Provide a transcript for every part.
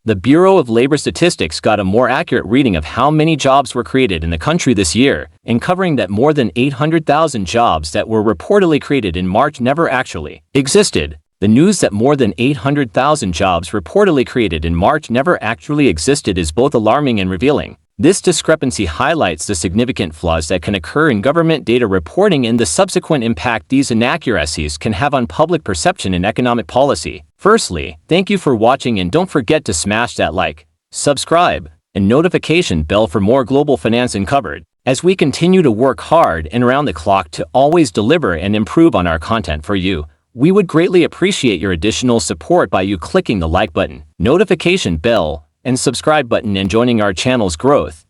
The Bureau of Labor Statistics got a more accurate reading of how many jobs were created in the country this year, uncovering that more than 800,000 jobs that were reportedly created in March never actually existed. The news that more than 800,000 jobs reportedly created in March never actually existed is both alarming and revealing. This discrepancy highlights the significant flaws that can occur in government data reporting and the subsequent impact these inaccuracies can have on public perception and economic policy. Firstly, thank you for watching, and don't forget to smash that like, subscribe, and notification bell for more global finance uncovered, as we continue to work hard and around the clock to always deliver and improve on our content for you. We would greatly appreciate your additional support by you clicking the like button, notification bell, and subscribe button and joining our channel's growth.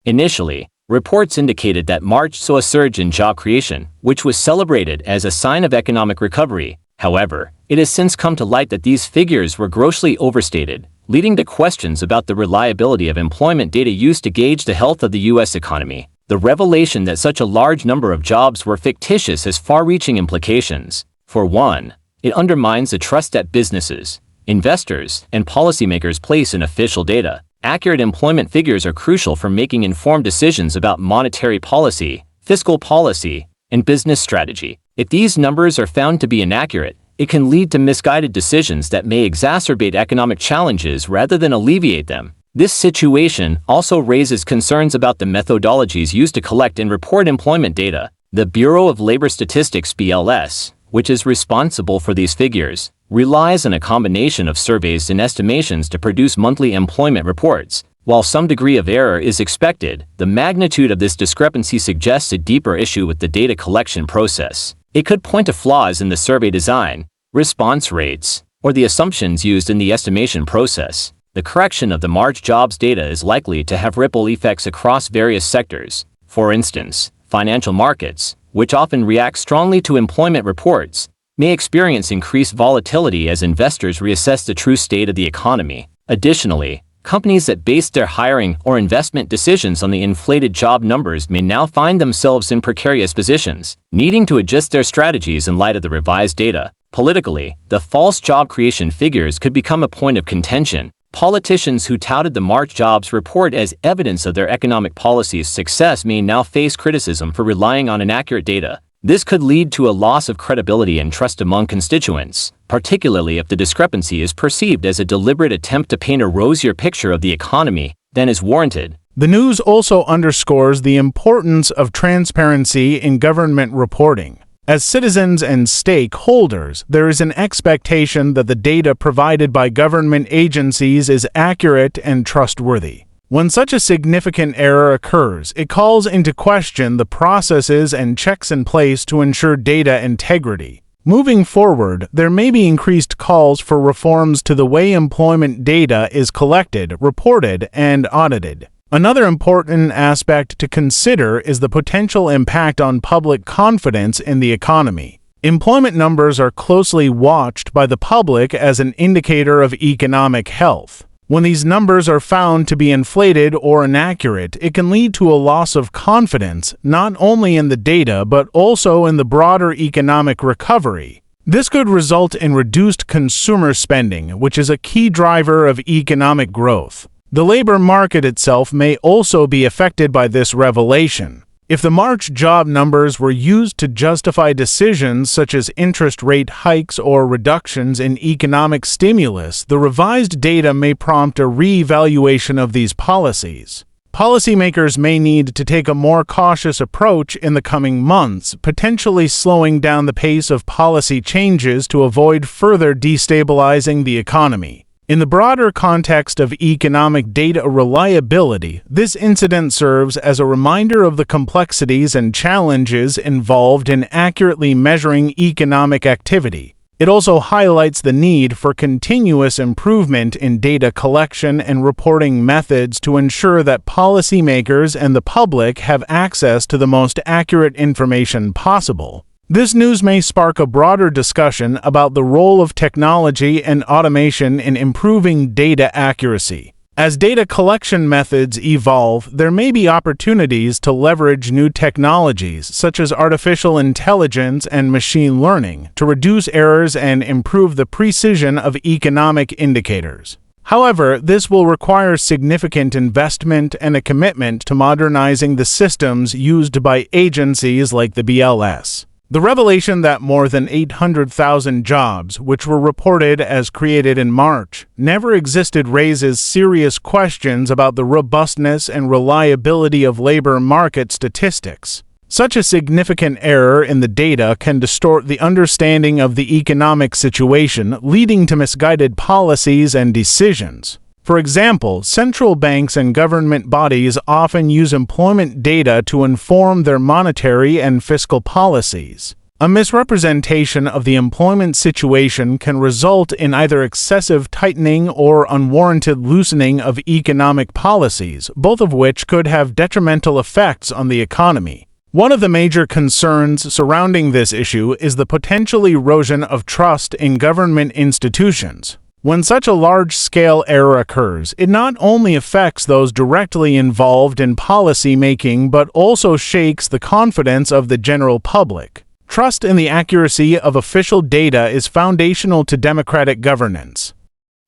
Initially, reports indicated that March saw a surge in job creation, which was celebrated as a sign of economic recovery. However, it has since come to light that these figures were grossly overstated, leading to questions about the reliability of employment data used to gauge the health of the U.S. economy. The revelation that such a large number of jobs were fictitious has far-reaching implications. For one, it undermines the trust that businesses, investors, and policymakers place in official data. Accurate employment figures are crucial for making informed decisions about monetary policy, fiscal policy, and business strategy. If these numbers are found to be inaccurate, it can lead to misguided decisions that may exacerbate economic challenges rather than alleviate them. This situation also raises concerns about the methodologies used to collect and report employment data. The Bureau of Labor Statistics (BLS), which is responsible for these figures, relies on a combination of surveys and estimations to produce monthly employment reports. While some degree of error is expected, the magnitude of this discrepancy suggests a deeper issue with the data collection process. It could point to flaws in the survey design, response rates, or the assumptions used in the estimation process. The correction of the March jobs data is likely to have ripple effects across various sectors. For instance, financial markets, which often react strongly to employment reports, may experience increased volatility as investors reassess the true state of the economy. Additionally, companies that base their hiring or investment decisions on the inflated job numbers may now find themselves in precarious positions, needing to adjust their strategies in light of the revised data. Politically, the false job creation figures could become a point of contention. Politicians who touted the March jobs report as evidence of their economic policy's success may now face criticism for relying on inaccurate data. This could lead to a loss of credibility and trust among constituents, particularly if the discrepancy is perceived as a deliberate attempt to paint a rosier picture of the economy than is warranted. The news also underscores the importance of transparency in government reporting. As citizens and stakeholders, there is an expectation that the data provided by government agencies is accurate and trustworthy. When such a significant error occurs, it calls into question the processes and checks in place to ensure data integrity. Moving forward, there may be increased calls for reforms to the way employment data is collected, reported, and audited. Another important aspect to consider is the potential impact on public confidence in the economy. Employment numbers are closely watched by the public as an indicator of economic health. When these numbers are found to be inflated or inaccurate, it can lead to a loss of confidence not only in the data but also in the broader economic recovery. This could result in reduced consumer spending, which is a key driver of economic growth. The labor market itself may also be affected by this revelation. If the March job numbers were used to justify decisions such as interest rate hikes or reductions in economic stimulus, the revised data may prompt a re-evaluation of these policies. Policymakers may need to take a more cautious approach in the coming months, potentially slowing down the pace of policy changes to avoid further destabilizing the economy. In the broader context of economic data reliability, this incident serves as a reminder of the complexities and challenges involved in accurately measuring economic activity. It also highlights the need for continuous improvement in data collection and reporting methods to ensure that policymakers and the public have access to the most accurate information possible. This news may spark a broader discussion about the role of technology and automation in improving data accuracy. As data collection methods evolve, there may be opportunities to leverage new technologies such as artificial intelligence and machine learning to reduce errors and improve the precision of economic indicators. However, this will require significant investment and a commitment to modernizing the systems used by agencies like the BLS. The revelation that more than 800,000 jobs, which were reported as created in March, never existed raises serious questions about the robustness and reliability of labor market statistics. Such a significant error in the data can distort the understanding of the economic situation, leading to misguided policies and decisions. For example, central banks and government bodies often use employment data to inform their monetary and fiscal policies. A misrepresentation of the employment situation can result in either excessive tightening or unwarranted loosening of economic policies, both of which could have detrimental effects on the economy. One of the major concerns surrounding this issue is the potential erosion of trust in government institutions. When such a large-scale error occurs, it not only affects those directly involved in policy making but also shakes the confidence of the general public. Trust in the accuracy of official data is foundational to democratic governance.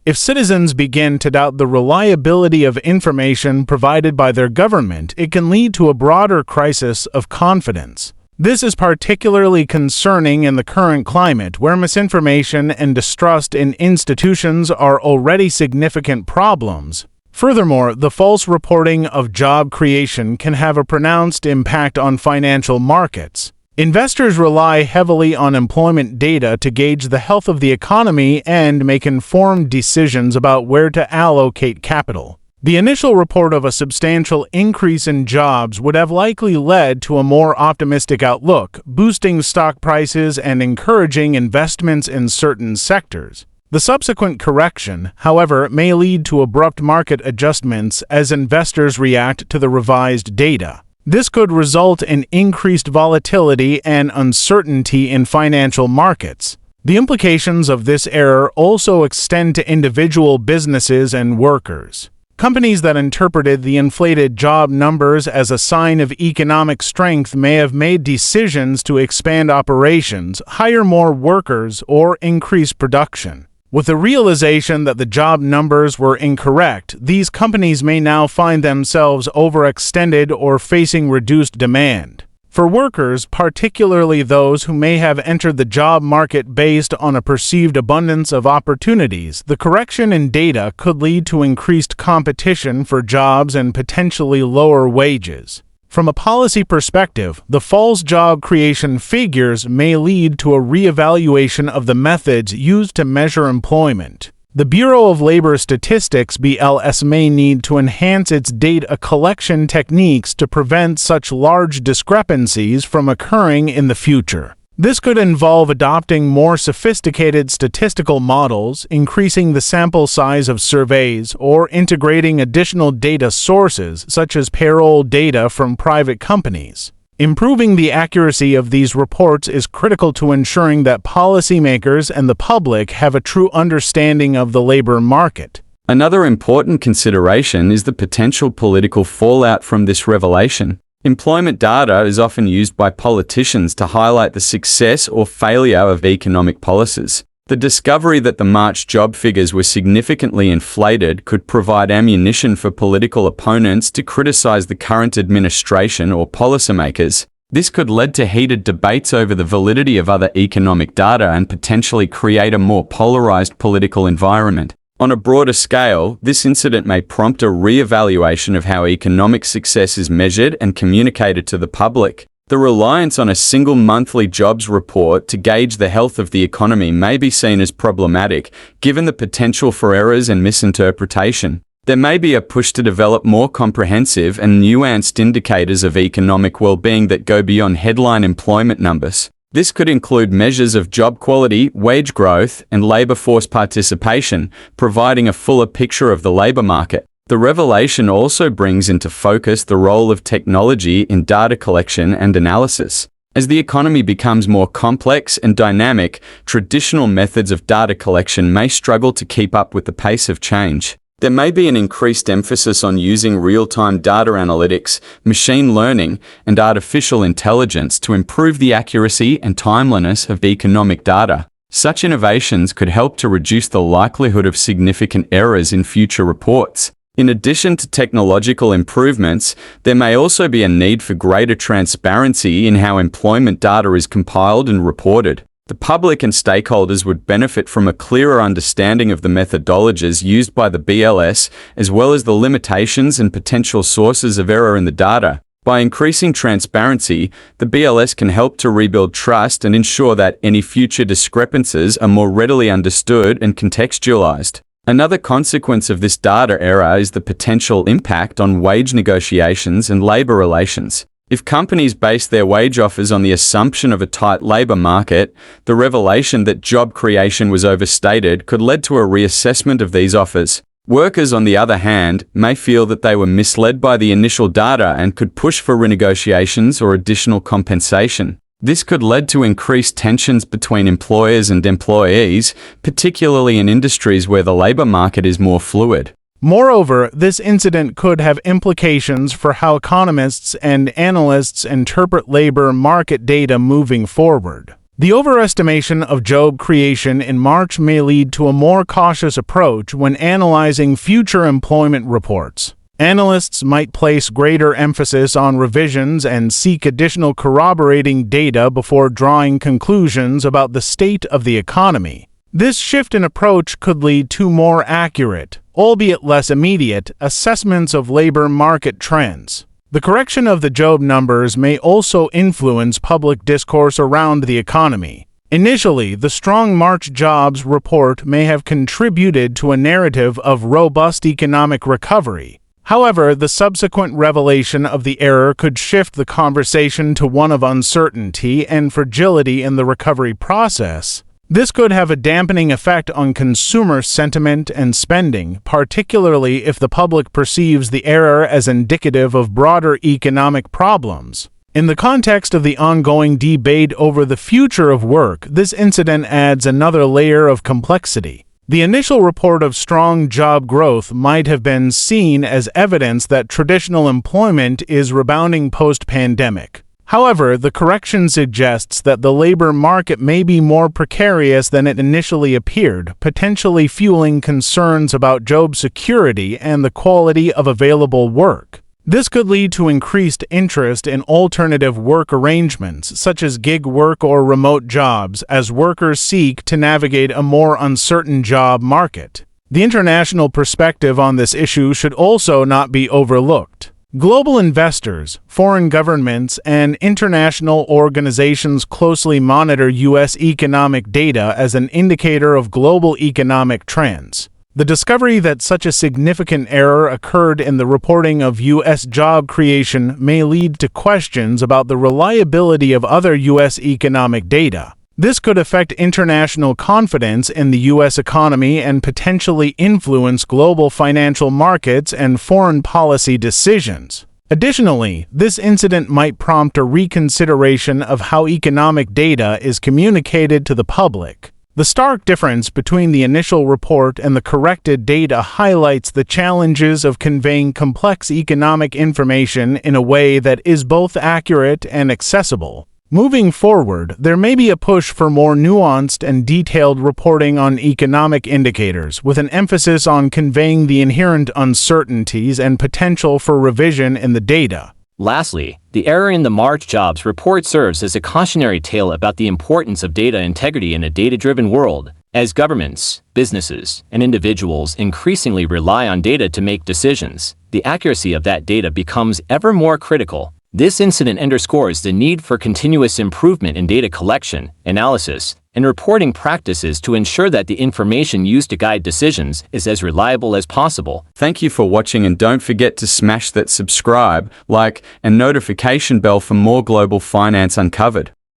If citizens begin to doubt the reliability of information provided by their government, it can lead to a broader crisis of confidence. This is particularly concerning in the current climate, where misinformation and distrust in institutions are already significant problems. Furthermore, the false reporting of job creation can have a pronounced impact on financial markets. Investors rely heavily on employment data to gauge the health of the economy and make informed decisions about where to allocate capital. The initial report of a substantial increase in jobs would have likely led to a more optimistic outlook, boosting stock prices and encouraging investments in certain sectors. The subsequent correction, however, may lead to abrupt market adjustments as investors react to the revised data. This could result in increased volatility and uncertainty in financial markets. The implications of this error also extend to individual businesses and workers. Companies that interpreted the inflated job numbers as a sign of economic strength may have made decisions to expand operations, hire more workers, or increase production. With the realization that the job numbers were incorrect, these companies may now find themselves overextended or facing reduced demand. For workers, particularly those who may have entered the job market based on a perceived abundance of opportunities, the correction in data could lead to increased competition for jobs and potentially lower wages. From a policy perspective, the false job creation figures may lead to a reevaluation of the methods used to measure employment. The Bureau of Labor Statistics (BLS) may need to enhance its data collection techniques to prevent such large discrepancies from occurring in the future. This could involve adopting more sophisticated statistical models, increasing the sample size of surveys, or integrating additional data sources such as payroll data from private companies. Improving the accuracy of these reports is critical to ensuring that policymakers and the public have a true understanding of the labor market. Another important consideration is the potential political fallout from this revelation. Employment data is often used by politicians to highlight the success or failure of economic policies. The discovery that the March job figures were significantly inflated could provide ammunition for political opponents to criticize the current administration or policymakers. This could lead to heated debates over the validity of other economic data and potentially create a more polarized political environment. On a broader scale, this incident may prompt a re-evaluation of how economic success is measured and communicated to the public. The reliance on a single monthly jobs report to gauge the health of the economy may be seen as problematic, given the potential for errors and misinterpretation. There may be a push to develop more comprehensive and nuanced indicators of economic well-being that go beyond headline employment numbers. This could include measures of job quality, wage growth, and labor force participation, providing a fuller picture of the labor market. The revelation also brings into focus the role of technology in data collection and analysis. As the economy becomes more complex and dynamic, traditional methods of data collection may struggle to keep up with the pace of change. There may be an increased emphasis on using real-time data analytics, machine learning, and artificial intelligence to improve the accuracy and timeliness of economic data. Such innovations could help to reduce the likelihood of significant errors in future reports. In addition to technological improvements, there may also be a need for greater transparency in how employment data is compiled and reported. The public and stakeholders would benefit from a clearer understanding of the methodologies used by the BLS, as well as the limitations and potential sources of error in the data. By increasing transparency, the BLS can help to rebuild trust and ensure that any future discrepancies are more readily understood and contextualized. Another consequence of this data era is the potential impact on wage negotiations and labor relations. If companies base their wage offers on the assumption of a tight labor market, the revelation that job creation was overstated could lead to a reassessment of these offers. Workers, on the other hand, may feel that they were misled by the initial data and could push for renegotiations or additional compensation. This could lead to increased tensions between employers and employees, particularly in industries where the labor market is more fluid. Moreover, this incident could have implications for how economists and analysts interpret labor market data moving forward. The overestimation of job creation in March may lead to a more cautious approach when analyzing future employment reports. Analysts might place greater emphasis on revisions and seek additional corroborating data before drawing conclusions about the state of the economy. This shift in approach could lead to more accurate, albeit less immediate, assessments of labor market trends. The correction of the job numbers may also influence public discourse around the economy. Initially, the strong March jobs report may have contributed to a narrative of robust economic recovery. However, the subsequent revelation of the error could shift the conversation to one of uncertainty and fragility in the recovery process. This could have a dampening effect on consumer sentiment and spending, particularly if the public perceives the error as indicative of broader economic problems. In the context of the ongoing debate over the future of work, this incident adds another layer of complexity. The initial report of strong job growth might have been seen as evidence that traditional employment is rebounding post-pandemic. However, the correction suggests that the labor market may be more precarious than it initially appeared, potentially fueling concerns about job security and the quality of available work. This could lead to increased interest in alternative work arrangements, such as gig work or remote jobs, as workers seek to navigate a more uncertain job market. The international perspective on this issue should also not be overlooked. Global investors, foreign governments, and international organizations closely monitor U.S. economic data as an indicator of global economic trends. The discovery that such a significant error occurred in the reporting of U.S. job creation may lead to questions about the reliability of other U.S. economic data. This could affect international confidence in the U.S. economy and potentially influence global financial markets and foreign policy decisions. Additionally, this incident might prompt a reconsideration of how economic data is communicated to the public. The stark difference between the initial report and the corrected data highlights the challenges of conveying complex economic information in a way that is both accurate and accessible. Moving forward, there may be a push for more nuanced and detailed reporting on economic indicators, with an emphasis on conveying the inherent uncertainties and potential for revision in the data. Lastly, the error in the March jobs report serves as a cautionary tale about the importance of data integrity in a data-driven world. As governments, businesses, and individuals increasingly rely on data to make decisions, the accuracy of that data becomes ever more critical. This incident underscores the need for continuous improvement in data collection, analysis, and reporting practices to ensure that the information used to guide decisions is as reliable as possible. Thank you for watching, and don't forget to smash that subscribe, like, and notification bell for more global finance uncovered.